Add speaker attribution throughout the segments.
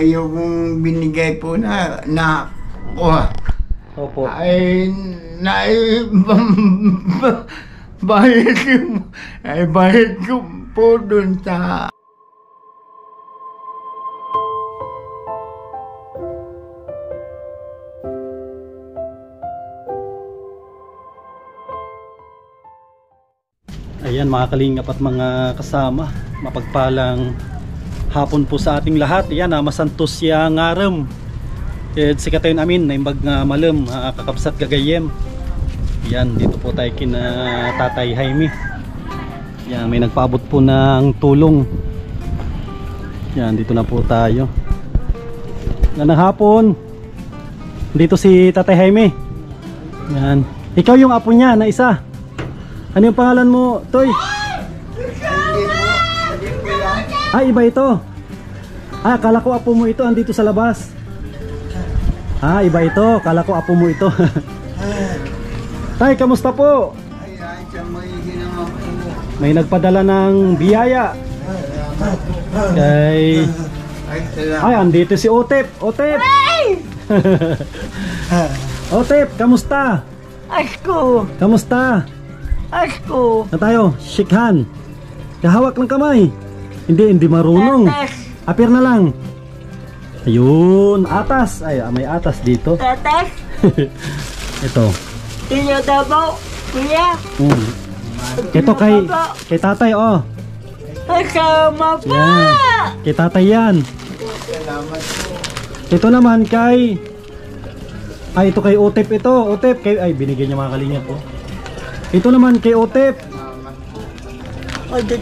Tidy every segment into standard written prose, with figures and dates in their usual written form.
Speaker 1: yung binigay po na
Speaker 2: Opo.
Speaker 1: ay bayad ko po dun sa
Speaker 2: Ayan mga kalingap at mga kasama, mapagpalang hapon po sa ating lahat. Ayan, masantos siya ngaram. Si katayon amin na imbag nga malam, kakapsat gagayem. Ayan, dito po tayo kina Tatay Jaime. Ayan, may nagpaabot po ng tulong. Ayan, dito na po tayo. Ganang hapon. Dito si Tatay Jaime. Ayan, ikaw yung apo niya na isa. Ano yung pangalan mo, Toy? Ay, iba ito. Kala ko apo mo ito, andito sa labas. Iba ito, kala ko apo mo ito. Tay, kamusta po? May nagpadala ng biyaya. Andito si Otep. Otep! Otep, kamusta?
Speaker 3: Asko!
Speaker 2: Kamusta?
Speaker 3: Asko!
Speaker 2: Na tayo, shake hand. Kahawak ng kamay. Hindi marunong.
Speaker 3: Atas!
Speaker 2: Apir na lang. Ayun, atas. Ay, may atas dito.
Speaker 3: Atas!
Speaker 2: Ito.
Speaker 3: Tinyo dabo! Kuya!
Speaker 2: Ito kay tatay, oh.
Speaker 3: Kasama pa!
Speaker 2: Yan. Kay tatay yan. Ito naman kay... ito kay Otep ito. Otep, ay binigyan niya mga kalingap po. Ito naman kay Otep.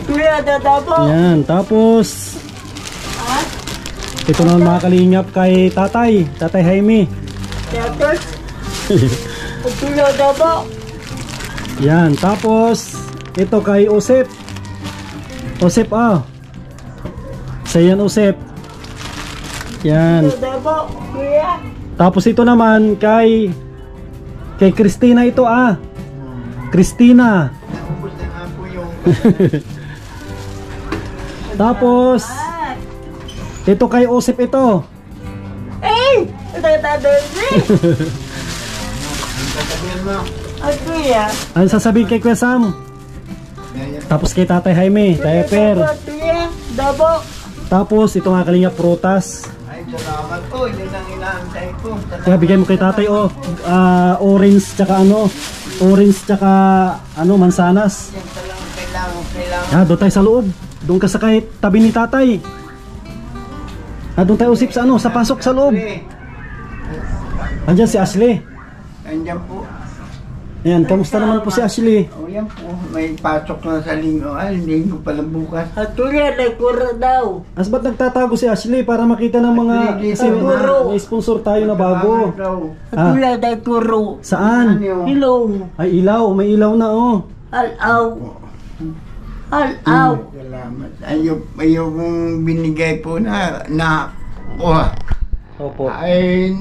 Speaker 3: Kuya dabo!
Speaker 2: Yan, tapos... ito naman mga kalingap kay tatay. Tatay Jaime.
Speaker 3: Tapos... Tinyo dabo!
Speaker 2: Yan, tapos... ito kay Osep. Osep, sa yan, Osep. Yan.
Speaker 3: Tinyo dabo! Kuya!
Speaker 2: Tapos ito naman kay Christina ito, Christina. Tapos ito kay Osep ito.
Speaker 3: Kuya!
Speaker 2: Ano sasabihin kay Kuya Sam? Tapos kay Tatay Jaime, diaper.
Speaker 3: Dabo!
Speaker 2: Tapos ito nga kalingap, prutas.
Speaker 1: salamat po, yun ang inaantay ko.
Speaker 2: Kaya bigay mo kay tatay, orange tsaka orange tsaka mansanas.
Speaker 1: Yan talagang kailangan.
Speaker 2: Doon tayo sa loob. Doon ka sa kahit tabi ni tatay. Doon tayo usip sa sa pasok sa loob. Andiyan si Ashley.
Speaker 1: Andiyan po.
Speaker 2: Ayan, kamusta naman po si Ashley?
Speaker 1: Yan po, may pasok na sa linggo. Linggo pala bukas.
Speaker 3: Kuya, nagkura daw.
Speaker 2: Ba't nagtatago si Ashley para makita ng mga... Kasi may sponsor tayo na bago.
Speaker 3: Kuya, nagkuro.
Speaker 2: Saan?
Speaker 3: Ilaw.
Speaker 2: Ay, ilaw. May ilaw na,
Speaker 3: Alaw. Alaw.
Speaker 1: Salamat. Yung binigay po na
Speaker 2: Opo.
Speaker 1: ay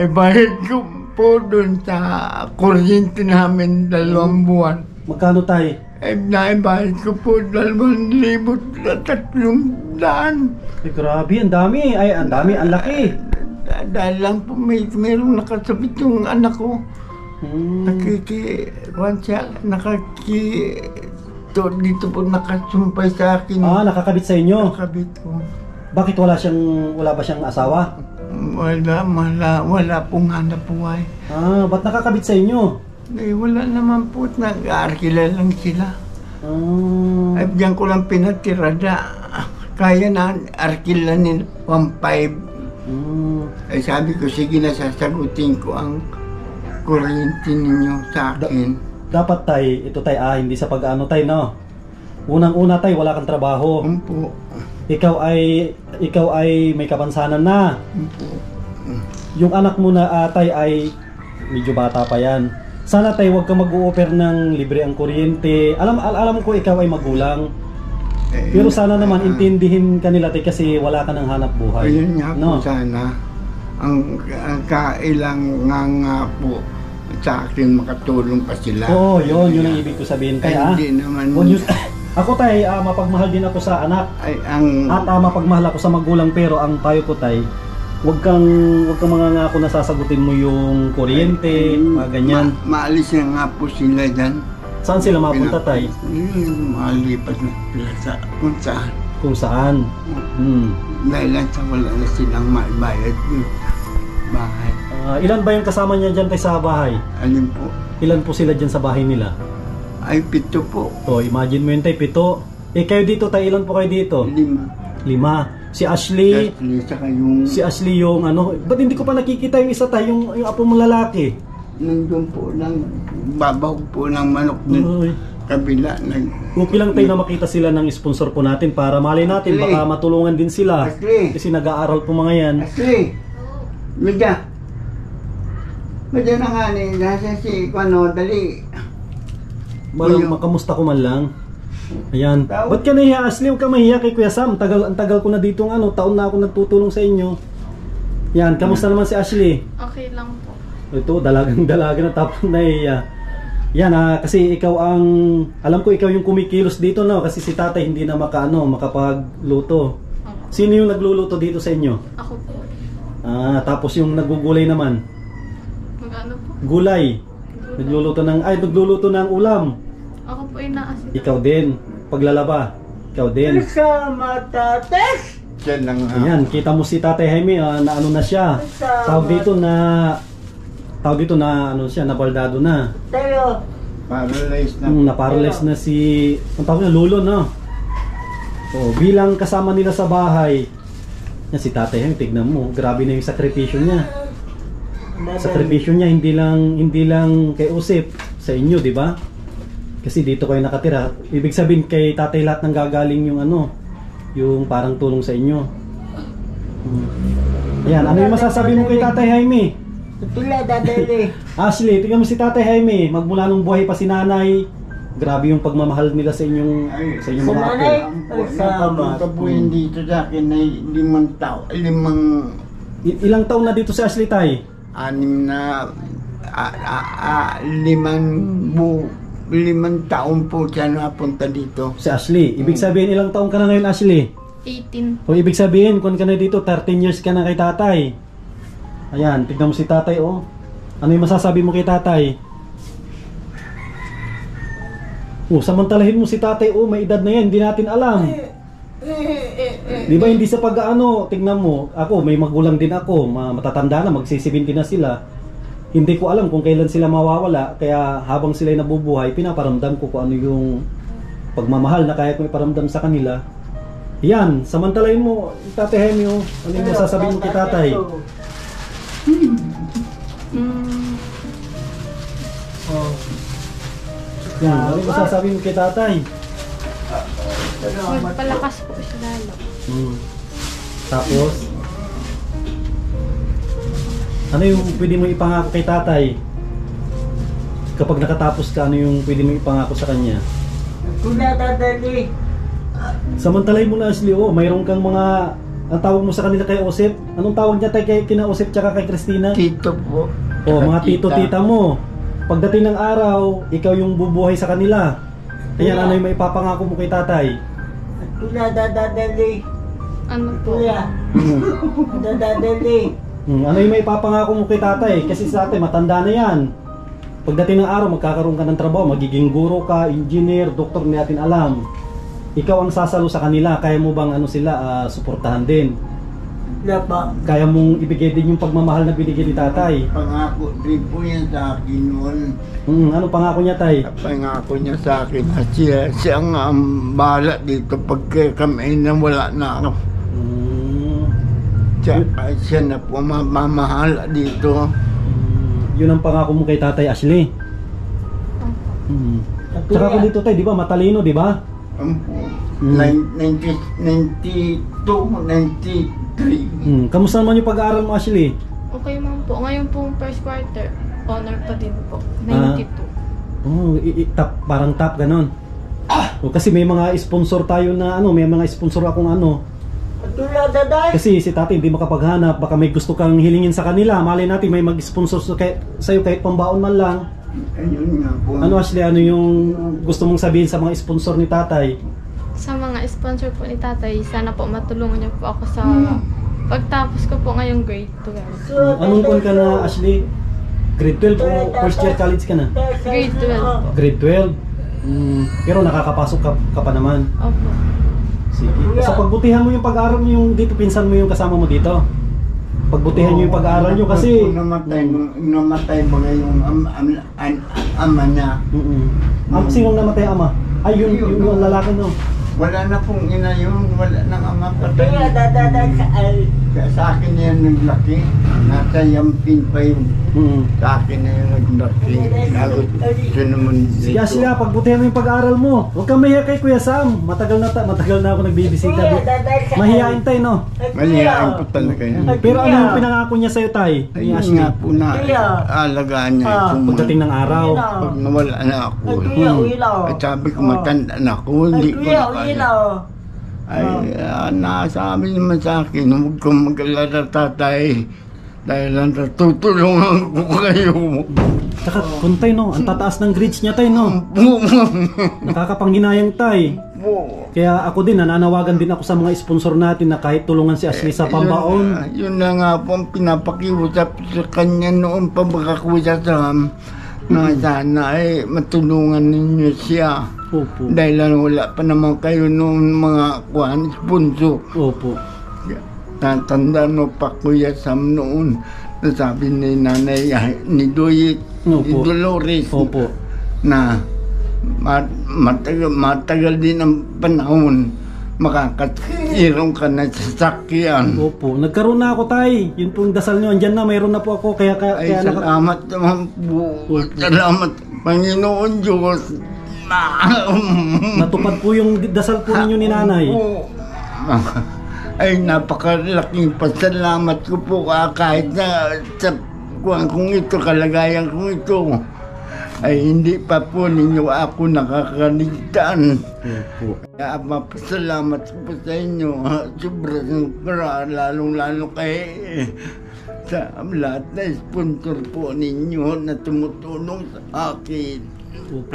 Speaker 1: bayad ko po dun sa kuryente namin 2 buwan.
Speaker 2: Magkano tayo?
Speaker 1: Naibayad ko po 2,300.
Speaker 2: Grabe, ang dami. Ang dami, ang laki.
Speaker 1: Dahil lang po mayroong nakasabit yung anak ko. Dito po nakasumpay sa akin.
Speaker 2: Nakakabit sa inyo?
Speaker 1: Nakakabit ko.
Speaker 2: Bakit wala ba siyang asawa?
Speaker 1: Wala pong hanap buhay.
Speaker 2: Ba't nakakabit sa inyo?
Speaker 1: Wala naman po, nag-aarkila lang sila. Diyan ko lang pinatira kaya na arkilanin 1,500. Sabi ko, sige na sasagutin ko ang kuryente ninyo sa akin.
Speaker 2: Dapat ito hindi sa pag-ano no? Unang-una wala kang trabaho.
Speaker 1: Opo.
Speaker 2: Ikaw ay may kapansanan na. Yung anak mo na ay medyo bata pa yan. Sana wag ka mag-o-offer ng libre ang kuryente. Alam ko ikaw ay magulang. Pero sana naman intindihin ka nila kasi wala ka ng hanap buhay.
Speaker 1: Ayun nga po sana. Ang kailangan nga po sa akin makatulong pa sila.
Speaker 2: Oo, yun ang ibig ko sabihin. Kaya
Speaker 1: hindi naman
Speaker 2: Ako tay, mapagmahal din ako sa anak.
Speaker 1: Ay, ang...
Speaker 2: At mapagmahal ako sa magulang, pero ang payo ko tay, wag kang mangangako na sasagutin mo yung kuryente, mga ganyan.
Speaker 1: Maalis na nga po sila dyan.
Speaker 2: Saan sila mapunta tay?
Speaker 1: Malipas na sila sa kung saan.
Speaker 2: Kung saan?
Speaker 1: Dahil lang sa wala na silang maibayad yung bahay.
Speaker 2: Ilan ba yung kasama niya dyan tay sa bahay?
Speaker 1: Alin po?
Speaker 2: Ilan po sila dyan sa bahay nila?
Speaker 1: Ay, 7 po.
Speaker 2: O, imagine mo yun tay, 7. Kayo dito tay, ilan po kayo dito?
Speaker 1: 5.
Speaker 2: 5. Si Ashley,
Speaker 1: Saka yung...
Speaker 2: si Ashley yung ano, ba't hindi ko pa nakikita yung isa tay, yung apo mong lalaki?
Speaker 1: Nandun po ng babaw po ng manok ng
Speaker 2: Uy.
Speaker 1: kabila.
Speaker 2: Okay lang tayo na makita sila ng sponsor po natin para malay natin,
Speaker 1: Ashley.
Speaker 2: baka matulungan din sila.
Speaker 1: Ashley.
Speaker 2: Kasi nag-aaral po mga yan.
Speaker 1: Ashley! Medya! Medya na nga ni, nasa si Kwano, dali.
Speaker 2: Parang
Speaker 1: Uy,
Speaker 2: makamusta ko man lang. Ayan.
Speaker 1: Tao.
Speaker 2: Ba't ka nahiya, Ashley? Huwag ka mahiya kay Kuya Sam. Ang tagal ko na dito ng taon na ako nagtutulong sa inyo. Yan, kamusta naman si Ashley?
Speaker 4: Okay lang po.
Speaker 2: Ito, dalaga na tapos nahiya. Yan kasi ikaw ang, alam ko ikaw yung kumikilos dito, no? Kasi si tatay hindi na makapagluto. Sino yung nagluluto dito sa inyo?
Speaker 4: Ako po.
Speaker 2: Tapos yung nagugulay naman?
Speaker 4: Mag-ano po?
Speaker 2: Gulay. Nagluluto ng ulam.
Speaker 4: Ako po ay naasin.
Speaker 2: Ikaw din. Paglalaba. Ikaw din.
Speaker 3: Sama tates.
Speaker 1: Siya lang
Speaker 2: Ayan, kita mo si Tatay Jaime na ano na siya. Tawag dito na ano siya, nabaldado na.
Speaker 3: Tayo.
Speaker 1: paralyzed na.
Speaker 2: Na-paralyze na si, ang tawag niya, Lolo, no? So, bilang kasama nila sa bahay, yan si Tatay Jaime, tignan mo, grabe na yung sakripisyo niya. Sakripisyo niya hindi lang kay Usip, sa inyo, di ba? Kasi dito kayo nakatira. Ibig sabihin kay Tatay lahat ng gagaling yung ano, yung parang tulong sa inyo. Ayan, ano yung masasabi mo kay Tatay Jaime?
Speaker 3: Tula dadali.
Speaker 2: Ashley, tingnan mo si Tatay Jaime, magmula nung buhay pa si nanay, grabe yung pagmamahal nila sa inyong
Speaker 3: Si
Speaker 2: mga apo.
Speaker 3: nanay?
Speaker 1: Napunta po yun dito sa akin ay 5 taon,
Speaker 2: Ilang taon na dito si Ashley tay?
Speaker 1: 5 taon po siya napunta dito.
Speaker 2: Si Ashley. Ibig sabihin ilang taon ka na ngayon, Ashley?
Speaker 4: 18.
Speaker 2: O ibig sabihin, kung ka na dito, 13 years ka na kay tatay. Ayan, tignan mo si tatay, oh. Ano yung masasabi mo kay tatay? Oh, samantalahin mo si tatay, oh, may edad na yan, hindi natin alam. Di ba hindi sa pag-ano, tignan mo, ako, may magulang din ako, matatanda na, magsi-70 na sila. Hindi ko alam kung kailan sila mawawala, kaya habang sila'y nabubuhay, pinaparamdam ko kung ano yung pagmamahal na kaya ko iparamdam sa kanila. Yan, samantalahin mo, Tatay Jaime, oh. Ano yung masasabihin mo kay tatay? Yan, ano yung masasabihin mo kay tatay?
Speaker 4: Magpalakas po siya lalo.
Speaker 2: Tapos, ano yung pwede mo ipangako kay tatay? Kapag nakatapos ka, ano yung pwede mo ipangako sa kanya?
Speaker 3: Tula dadali.
Speaker 2: Samantalahin mo na, Ashley, oh, mayroon kang mga, ang tawag mo sa kanila kay Osep, anong tawag niya tayo kina Osep tsaka kay Christina?
Speaker 1: Tito po.
Speaker 2: Oh, mga tito-tita mo. Pagdating ng araw, ikaw yung bubuhay sa kanila. Ayan, ano yung maipapangako mo kay tatay?
Speaker 3: Tula dadali.
Speaker 4: Ano po?
Speaker 3: Tula. Dadali.
Speaker 2: Ano yung maipapangako mo kay tatay? Kasi sa tatay, matanda na yan. Pagdating ng araw, magkakaroon ka ng trabaho, magiging guro ka, engineer, doktor, hindi natin alam. Ikaw ang sasalo sa kanila, kaya mo bang ano sila, suportahan din?
Speaker 3: Lapa.
Speaker 2: Kaya mong ibigay din yung pagmamahal na binigay ni tatay?
Speaker 1: Pangako din po yan sa akin noon.
Speaker 2: Anong pangako niya tay?
Speaker 1: Pangako niya sa akin at siya ang bahala dito pag kami na wala na ako. Siya na po mamahal dito.
Speaker 2: Yun ang pangako mo kay Tatay Ashley. Tsaka ko dito tay, di ba? Matalino, di ba?
Speaker 1: 92, 93.
Speaker 2: Kamusta naman yung pag-aaral mo, Ashley?
Speaker 4: Okay man po. Ngayon po first quarter, honor pa din po. 92.
Speaker 2: Oh, parang top ganon. O, kasi may mga sponsor tayo na ano, may mga sponsor akong ano.
Speaker 3: Tula dadali.
Speaker 2: Kasi si tatay hindi makapaghanap, baka may gusto kang hilingin sa kanila. Malay natin may mag-sponsor sa'yo kahit pambaon man lang.
Speaker 1: Ayun nga po.
Speaker 2: Ano Ashley, ano yung gusto mong sabihin sa mga sponsor ni tatay?
Speaker 4: Sa mga sponsor po ni tatay, sana po matulungan niyo po ako sa pagtapos ko po ngayong grade 12.
Speaker 2: Anong kon ka na Ashley? Grade 12 o first year college ka na?
Speaker 4: Grade 12 po.
Speaker 2: Grade 12? Pero nakakapasok ka pa naman.
Speaker 4: Opo.
Speaker 2: Sige. Sa pagbutihan mo yung pag-aaral mo yung dito, pinsan mo yung kasama mo dito. Pagbutihan nyo yung pag-aaral nyo kasi...
Speaker 1: Namatay ba yung ama niya?
Speaker 2: Sinong namatay ama? Ay, yung lalaki no?
Speaker 1: Wala na pong ina yun, wala nang ama patay.
Speaker 3: Kaya dadadag sa ay.
Speaker 1: Kaya sa akin yan naglaki. Nasa yampin pa yun. Sa akin na yung naglaki. Gusto naman dito.
Speaker 2: Sige sila, pagbutihan mo yung pag-aaral mo. Huwag kang mahiya kay Kuya Sam. Matagal na ako nagbibisita. Mahihain tayo no?
Speaker 1: Malihaan ko talaga yan.
Speaker 2: Pero ano yung pinangako niya sa'yo tay? Ni
Speaker 1: Ayun
Speaker 2: Ashley?
Speaker 1: nga po na alagaan niya.
Speaker 2: Pagdating ng araw.
Speaker 1: Pag nawala na ako. At sabi ko matanda na ako. Hindi ko na kaya. Ay, nasabi naman sa akin, huwag kang mag-alala tatay. Dahil natutulungan ko kayo.
Speaker 2: Tsaka kung tay no, ang tataas ng grades niya tay no. Nakakapanghinayang tay. Kaya ako din, nananawagan din ako sa mga sponsor natin na kahit tulungan si Ashley sa pambaon.
Speaker 1: Yun na nga po ang pinapakiusap sa kanya noon pa bakakuya sa na sana ay matulungan ninyo siya.
Speaker 2: Opo.
Speaker 1: Dahil wala pa naman kayo noon mga sponsor.
Speaker 2: Opo.
Speaker 1: Tatanda mo pa Kuya Sam noon. Nasabi ni nanay ni Doyit, ni Dolores.
Speaker 2: Opo.
Speaker 1: Na matagal din ang panahon makakatulong ka na sa sakyan.
Speaker 2: Opo, nagkaroon na ako tay. Yun pong dasal nyo, andyan na, mayroon na po ako. Kaya
Speaker 1: salamat naman po. Salamat Panginoon Diyos.
Speaker 2: Natupad po yung dasal po ninyo ni nanay.
Speaker 1: Ay napakalaking pasalamat ko po kahit na sa kung ito, kalagayan kong ito ay hindi pa po ninyo ako nakakaligtaan. Kaya mapasalamat po sa inyo. Sobra, lalong-lalo kay sa lahat na sponsor po ninyo na tumutulong sa akin.
Speaker 2: Opo.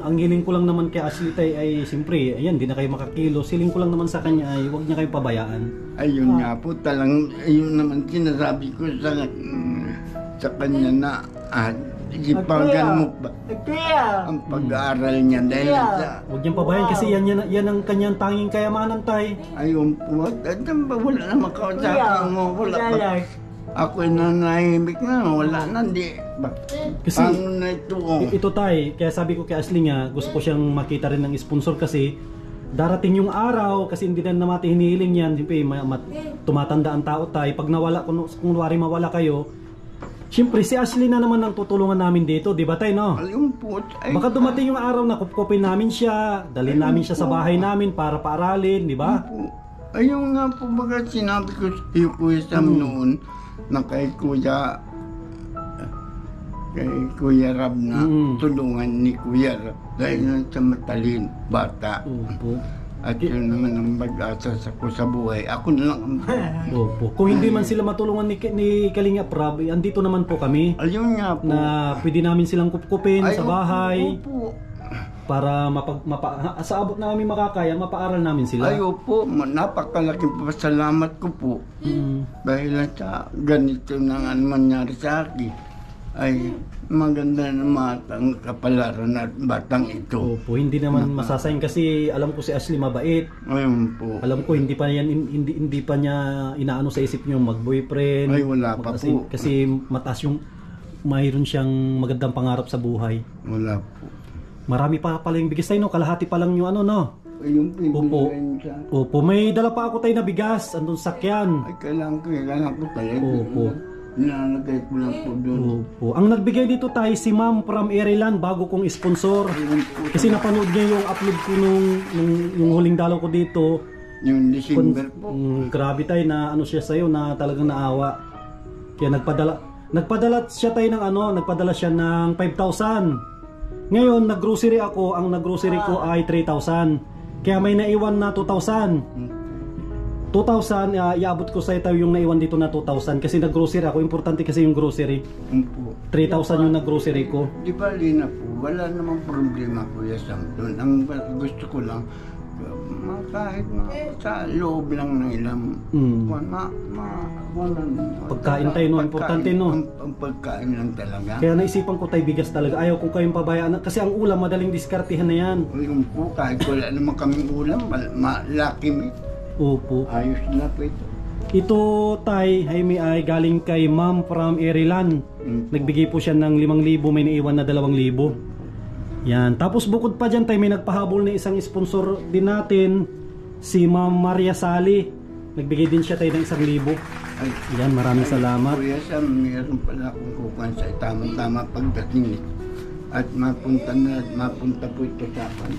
Speaker 2: Ang hiling ko lang naman kay Ashley tay ay siyempre, ayan, di na kayo makakilo. Siling ko lang naman sa kanya ay huwag niya kayo pabayaan.
Speaker 1: Ayun nga po, ayun naman sinasabi ko sa kanya na isipagan mo ba ang pag-aaral niya dahil sa...
Speaker 2: Huwag niyang pabayaan kasi yan ang kanyang tanging kayamanan tay.
Speaker 1: Ayun po, wala naman kausapin mo, wala pa. Ako ay nanahimik na, wala na, di ba?
Speaker 2: Kasi
Speaker 1: paano na ito
Speaker 2: tay, kaya sabi ko kay Ashley nga, gusto ko siyang makita rin ng sponsor kasi darating yung araw, kasi hindi na natin hinihiling yan, siyempre tumatanda ang tao tay, pag nawala, kung wari mawala kayo, siyempre si Ashley na naman ang tutulungan namin dito, di ba tay no?
Speaker 1: Ayun po.
Speaker 2: Baka dumating yung araw na kupkupin namin siya, dalhin namin siya sa bahay namin para paaralin, di ba?
Speaker 1: Ayun nga po, baga sinabi ko sa iyo Kuya Sam noon, na kay Kuya Rab na tulungan ni Kuya Rab dahil sa matalin bata.
Speaker 2: Opo.
Speaker 1: At yun naman ang mag-asa sa buhay. Ako na lang.
Speaker 2: Opo. Kung hindi man sila matulungan ni Kalinga Prab, andito naman po kami.
Speaker 1: Ayun nga po.
Speaker 2: Na pwede namin silang kupkupin sa bahay.
Speaker 1: Opo.
Speaker 2: Para sa abot na namin makakaya, mapaaral namin sila.
Speaker 1: Ay, opo. Napakalaking pasalamat ko po. Dahil sa ganito na mangyari sa akin, ay maganda naman ang kapalaran at batang ito.
Speaker 2: Opo, hindi naman masasayang kasi alam ko si Ashley mabait.
Speaker 1: Ayun po.
Speaker 2: Alam ko hindi pa niya inaano sa isip niyo mag-boyfriend.
Speaker 1: Ay, wala pa po.
Speaker 2: Kasi mataas yung mayroon siyang magandang pangarap sa buhay.
Speaker 1: Wala po.
Speaker 2: Marami pa pala yung bigas tayo, no? Kalahati pa lang yung ano, no?
Speaker 1: Yung
Speaker 2: Opo. Opo, may dala pa ako tayo na bigas, andun sakyan.
Speaker 1: Ay, kailangan ko tayo.
Speaker 2: Opo.
Speaker 1: Nilalagay ko lang po doon.
Speaker 2: Opo. Ang nagbigay dito tayo si Ma'am from Ireland, bago kong sponsor. Kasi napanood niya yung upload ko yung huling dalaw ko dito.
Speaker 1: Yung December po.
Speaker 2: Grabe tayo na ano siya sa'yo, na talagang naawa. Kaya nagpadala siya tayo ng nagpadala siya ng 5,000. Ngayon, nag-grocery ako, ang nag-grocery ko ay 3,000. Kaya may naiwan na 2,000. 2,000, iabot ko sa ito yung naiwan dito na 2,000 kasi nag-grocery ako. Importante kasi yung grocery.
Speaker 1: Po.
Speaker 2: 3,000 yung nag-grocery ko.
Speaker 1: Di ba, Lina po, wala namang problema Kuya Sam doon. Ang gusto ko lang, kahit sa loob lang ng ilang buwan,
Speaker 2: Pagkain tayo, no? Importante, no?
Speaker 1: Ang pagkain lang talaga.
Speaker 2: Kaya naisipan ko tayo bigas talaga. Ayaw ko kayong pabayaan. Kasi ang ulam, madaling diskartihan na yan.
Speaker 1: Yung po, kahit wala naman kaming ulam, malaki mi.
Speaker 2: Opo.
Speaker 1: Ayos na po ito.
Speaker 2: Ito, Tay, Jaime, ay galing kay Ma'am from Ireland. Nagbigay po siya ng 5,000, may naiwan na 2,000. Yan. Tapos bukod pa dyan, Tay, may nagpahabol na isang sponsor din natin, si Ma'am Maria Sally. Nagbigay din siya, Tay, ng 1,000.
Speaker 1: Ay,
Speaker 2: Yan, maraming salamat.
Speaker 1: Kuya Sam, meron pala akong kukuhan sa tamang-tama pagdating nito. At mapunta po ito sa akin.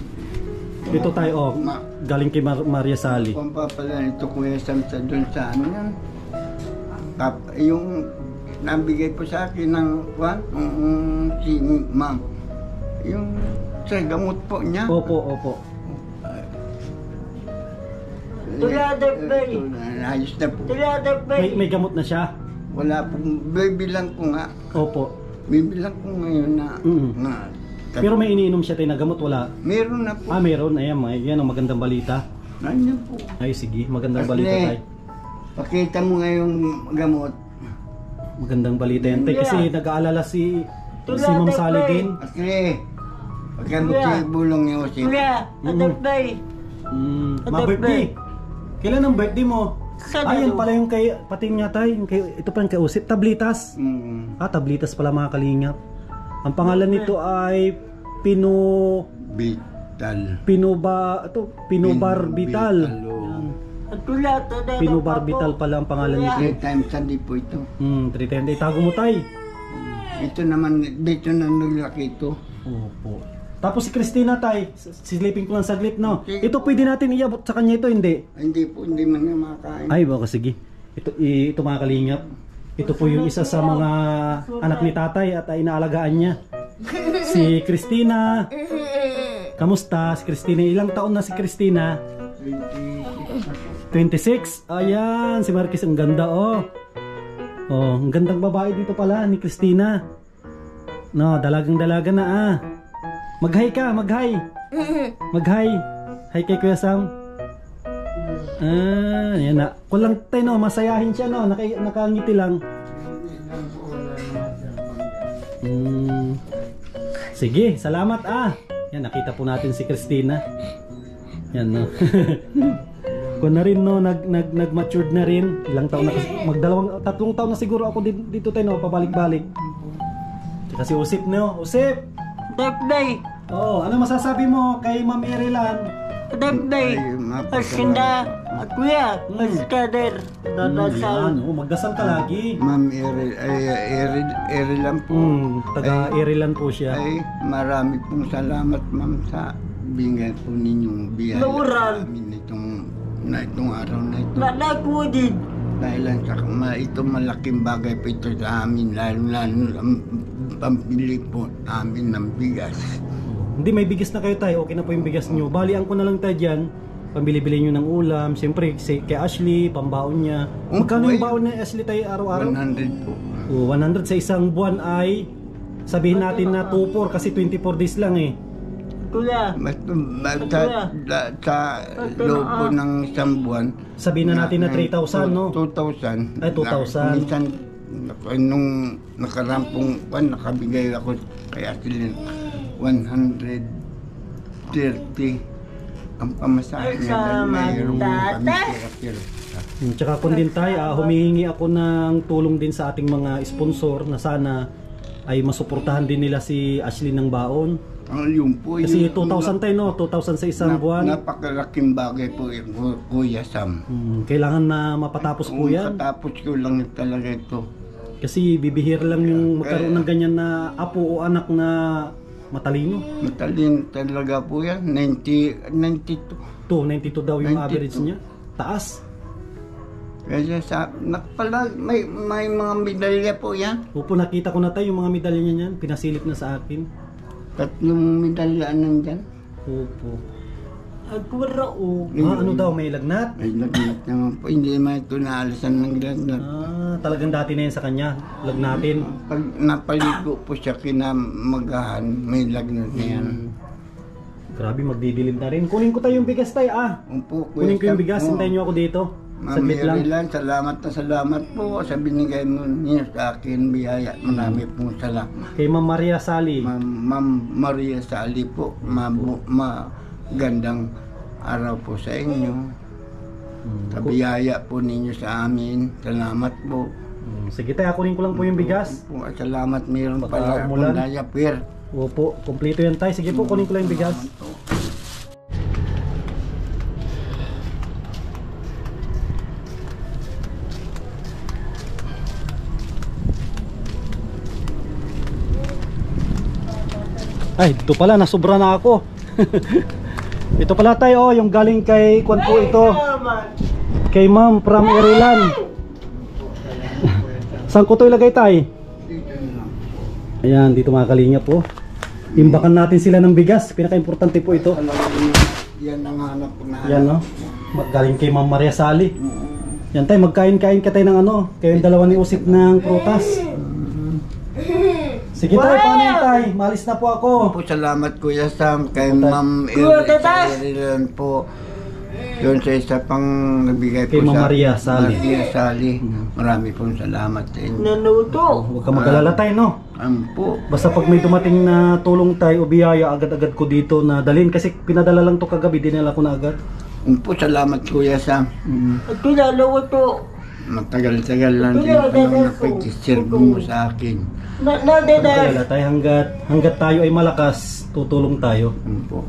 Speaker 2: Ito, Tay, oh, galing kay Maria Sally.
Speaker 1: Kung pa pala nito Kuya Sam sa doon sa ano yan. Yung nabigay po sa akin ng si Ma'am. Yung sa gamot po niya.
Speaker 2: Opo, opo.
Speaker 3: Tulad bay.
Speaker 1: Ayos na po.
Speaker 3: Tulad bay.
Speaker 2: May gamot na siya.
Speaker 1: Wala pong, bibilang ko nga.
Speaker 2: Opo.
Speaker 1: Bibilang ko ngayon na
Speaker 2: Pero may iniinom siya, Tay, na gamot, wala?
Speaker 1: meron na po.
Speaker 2: Meron. Ayan, yan ang magandang balita.
Speaker 1: Nandiyan po.
Speaker 2: Ay, sige. Magandang
Speaker 1: Asli,
Speaker 2: balita, Tay.
Speaker 1: Pakita mo nga yung gamot.
Speaker 2: Magandang balita yan, Tay. Kasi nag-aalala si Ma'am Sally din.
Speaker 1: Asli, pagkamot sa bulong ni Jose.
Speaker 3: Tulad bay.
Speaker 2: Ma-birthday. Kailan ang birthday mo?
Speaker 3: Sabado.
Speaker 2: Ayan pala yung kay, pati nga, Tay. Ito pa yung kay Usip. Tablitas. Tablitas pala, mga kalingap. Ang pangalan nito ay Pinobarbital.
Speaker 3: Tulad.
Speaker 2: Pinobarbital pala ang pangalan nito.
Speaker 1: 3 times a day po ito.
Speaker 2: 3 times. Itago mo, Tay.
Speaker 1: Ito naman, dito na nulaki ito.
Speaker 2: Opo. Tapos si Christina, Tay. Silipin ko lang saglit, no? Ito pwede natin iabot sa kanya ito, hindi?
Speaker 1: Hindi po, hindi man niya makakain.
Speaker 2: Ay, baka sige. Ito mga kalingap. Ito po yung isa sa mga anak ni tatay at inaalagaan niya. Si Christina. Kamusta? Si Christina. Ilang taon na si Christina? 26. Ayan, si Marquez ang ganda, oh. Oh, ang gandang babae dito pala ni Christina. No, dalagang-dalaga na ah. Mag-hi ka, mag-hi. Mag-hi. Hi kay Kuya Sam. Yan na. Kulang tayo, no, masayahin siya, no. Nakangiti lang. Sige, salamat ah. Yan, nakita po natin si Christina. Yan, no. Kung na rin, no, nag-matured na rin. Ilang taon na kasi, tatlong taon na siguro ako dito tayo, no, pabalik-balik. Kasi Usip, no. Usip!
Speaker 3: Day.
Speaker 2: Oh, ano masasabi mo kay Ma'am Ireland?
Speaker 3: Day. Asinda. Kuya. Askader. Dadasal.
Speaker 2: Magdasal ka lagi.
Speaker 1: Ma'am Eri lang po.
Speaker 2: Taga Ireland po siya.
Speaker 1: Ay, marami pong salamat ma'am sa bingay po ninyong biyaya
Speaker 3: Naural.
Speaker 1: sa amin itong araw na ito.
Speaker 3: Nadagudid.
Speaker 1: Dahil lang sa itong malaking bagay po ito sa amin, lalo ang pambili po amin ng bigas.
Speaker 2: Hindi, may bigas na kayo tayo. Okay na po yung bigas nyo. Balian ko na lang tayo dyan. Pambili-bili nyo ng ulam. Siyempre, kay Ashley, pambaon niya. Magkano yung baon ni Ashley tayo araw-araw?
Speaker 1: 100 po.
Speaker 2: 100 sa isang buwan ay sabihin natin na 2-4 kasi 24 days lang eh.
Speaker 3: Kuya.
Speaker 1: Sa loob po ng isang buwan,
Speaker 2: Sabihin na natin na 3,000, no?
Speaker 1: 2,000.
Speaker 2: Ay, 2,000.
Speaker 1: Minsan, nung nakarampong nakabigay ako kay Ashley 130 ang pamasahe niya dahil mayroon kami tira-tira.
Speaker 2: Tsaka kung din tayo, humihingi ako ng tulong din sa ating mga sponsor na sana ay masuportahan din nila si Ashley ng baon.
Speaker 1: Yun po,
Speaker 2: Kasi 2,000 tayo, no? 2,000 sa isang buwan.
Speaker 1: Napakalaking bagay po yung Kuya Sam.
Speaker 2: Kailangan na mapatapos po yan.
Speaker 1: Matapos ko lang talaga ito.
Speaker 2: Kasi bibihir lang yung magkaroon ng ganyan na apo o anak na matalino.
Speaker 1: Matalin talaga po yan. 92.
Speaker 2: 92 daw yung
Speaker 1: 92.
Speaker 2: average niya. Taas.
Speaker 1: Kaya may mga medalya po yan.
Speaker 2: Opo, nakita ko na tayo yung mga medalya niya niyan. Pinasilip na sa akin.
Speaker 1: 3 medalya nandyan.
Speaker 2: Opo.
Speaker 3: At wala o.
Speaker 2: Ano daw, may lagnat?
Speaker 1: Ay, lagnat naman po. Hindi naman ito naalisan ng lagnat.
Speaker 2: Talagang dati na yan sa kanya, lagnatin.
Speaker 1: Pag napaligo po siya kinamagahan, may lagnat na yan.
Speaker 2: Grabe, magdidilim na rin. Kunin ko tayo yung bigas tayo
Speaker 1: Umpo,
Speaker 2: Kunin ko yung bigas, hintayin nyo ako dito.
Speaker 1: Ma'am
Speaker 2: Saglit lang.
Speaker 1: Marylan, salamat na salamat po sa binigay mo niyo sa akin biyaya. Marami pong salamat.
Speaker 2: Kay Ma'am Maria Sally.
Speaker 1: Ma'am Maria Sally po, magandang araw po sa inyo. Sa biyaya po ninyo sa amin. Salamat po.
Speaker 2: Sige tayo, kunin ko lang po yung bigas.
Speaker 1: Po, salamat, mayroon
Speaker 2: Baka
Speaker 1: pala
Speaker 2: umulan.
Speaker 1: akong diaper.
Speaker 2: Opo, kompleto yan tayo. Sige po, kunin ko lang yung bigas. Ay, dito pala, nasobra na ako. Ito pala tayo, yung galing kay Kwan po ito. Kay Ma'am from Ireland. Saan ko ito ilagay tayo? Ayan, dito mga kalingap po. Imbakan natin sila ng bigas. Pinaka-importante po ito.
Speaker 1: Yan ang hanap ko na.
Speaker 2: Yan no. Galing kay Ma'am Maria Sally. Yan tayo, magkain-kain ka tayo ng ano. Kayong dalawa ni usip ng prutas. Sige tayo, paano yan tayo? Malis na po ako.
Speaker 1: Po, salamat Kuya Sam kay Ma'am Ireland po. Yun sa isa pang nagbigay
Speaker 2: Kay
Speaker 1: po
Speaker 2: Ma'am
Speaker 1: sa
Speaker 2: Maria Sally.
Speaker 1: Maria Sally. Marami pong salamat sa inyo.
Speaker 3: Nanuto.
Speaker 2: Huwag ka mag-alala tayo no.
Speaker 1: Po.
Speaker 2: Basta pag may dumating na tulong tayo o biyaya, agad-agad ko dito na dalhin. Kasi pinadala lang to kagabi, dinala ko na agad.
Speaker 1: Po, salamat Kuya Sam.
Speaker 3: At pinalawa to.
Speaker 1: Matagal-tagal lang din panong napag-serve mo sa akin.
Speaker 2: Magkalala tayo hanggat tayo ay malakas, tutulong tayo.
Speaker 1: Po.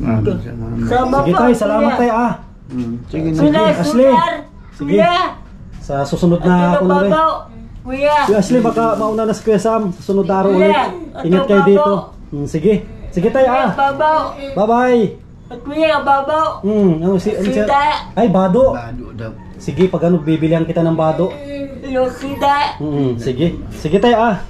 Speaker 1: Maraming salamat.
Speaker 3: Sama
Speaker 2: Sige tayo, salamat tayo
Speaker 1: Sige na.
Speaker 2: Sige, Ashley. Sige. Sa susunod na ako na rin.
Speaker 3: Kuya.
Speaker 2: Kuya Ashley, baka mauna na si Kuya Sam. Sa sunod na araw ulit. Ingat kayo dito. Sige. Sige tayo
Speaker 3: Babaw.
Speaker 2: Bye-bye.
Speaker 3: At kuya, babaw.
Speaker 2: Ano
Speaker 3: Sida.
Speaker 2: Ay, bado.
Speaker 1: Bado daw.
Speaker 2: Sige, pag ano, bibilihan kita ng bado.
Speaker 3: Yung sida.
Speaker 2: Sige. Sige tayo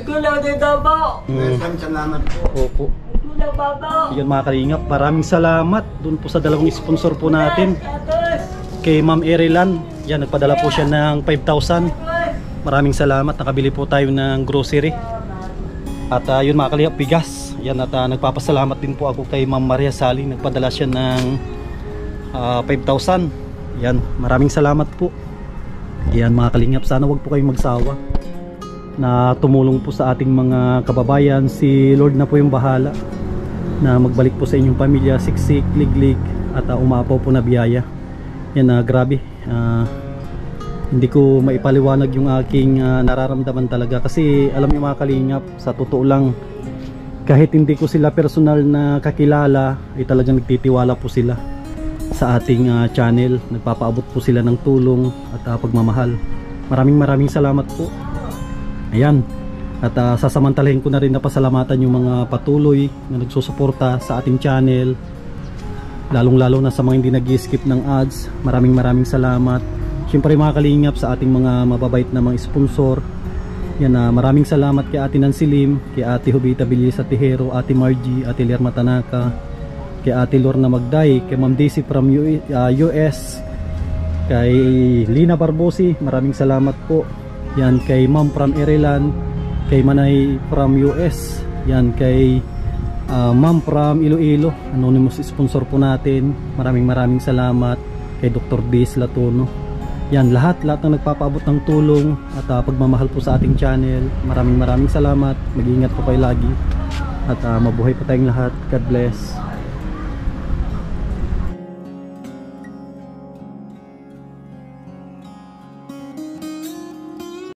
Speaker 3: Kulaw na babaw.
Speaker 1: Kuya Sam, salamat po.
Speaker 2: Opo.
Speaker 3: Kulaw babaw.
Speaker 2: Yun mga kalingap, maraming salamat dun po sa dalawang sponsor po natin.
Speaker 3: Atos.
Speaker 2: Kay Ma'am Ireland, yan, nagpadala po siya ng 5,000. Maraming salamat, nakabili po tayo ng grocery. At yun mga kalingap, bigas. Yan, at nagpapasalamat din po ako kay Ma'am Maria Sally, nagpadala siya ng 5,000. Yan, maraming salamat po. Yan mga kalingap, sana wag po kayong magsawa na tumulong po sa ating mga kababayan. Si Lord na po yung bahala na magbalik po sa inyong pamilya, siksik, liglig, at umapaw po na biyaya. Yan, grabe, hindi ko maipaliwanag yung aking nararamdaman talaga. Kasi alam niyo mga kalingap, sa totoo lang, kahit hindi ko sila personal na kakilala, ay talagang nagtitiwala po sila sa ating channel. Nagpapaabot po sila ng tulong at pagmamahal. Maraming salamat po. Ayan, at sasamantalahin ko na rin na pasalamatan yung mga patuloy na nagsusuporta sa ating channel, lalong lalo na sa mga hindi nag-skip ng ads. Maraming salamat. Siyempre mga kalingap, sa ating mga mababait na mga sponsor. Yan, maraming salamat kay Ate Nancy Lim, kay Ate Jovita Bilisa Tejero, Ate Margie, Ate Lerma Tanaka, kay Ate Lorna Magday, kay Ma'am Daisy from US, kay Lina Barbosi, maraming salamat po. Yan, kay Ma'am from Ireland, kay Manay from US, yan, kay Ma'am from Iloilo, anonymous sponsor po natin. Maraming salamat. Kay Dr. Diz Latono. Yan, lahat na nagpapaabot ng tulong at pagmamahal po sa ating channel. Maraming salamat. Mag-iingat po kayo lagi at mabuhay po tayong lahat. God bless.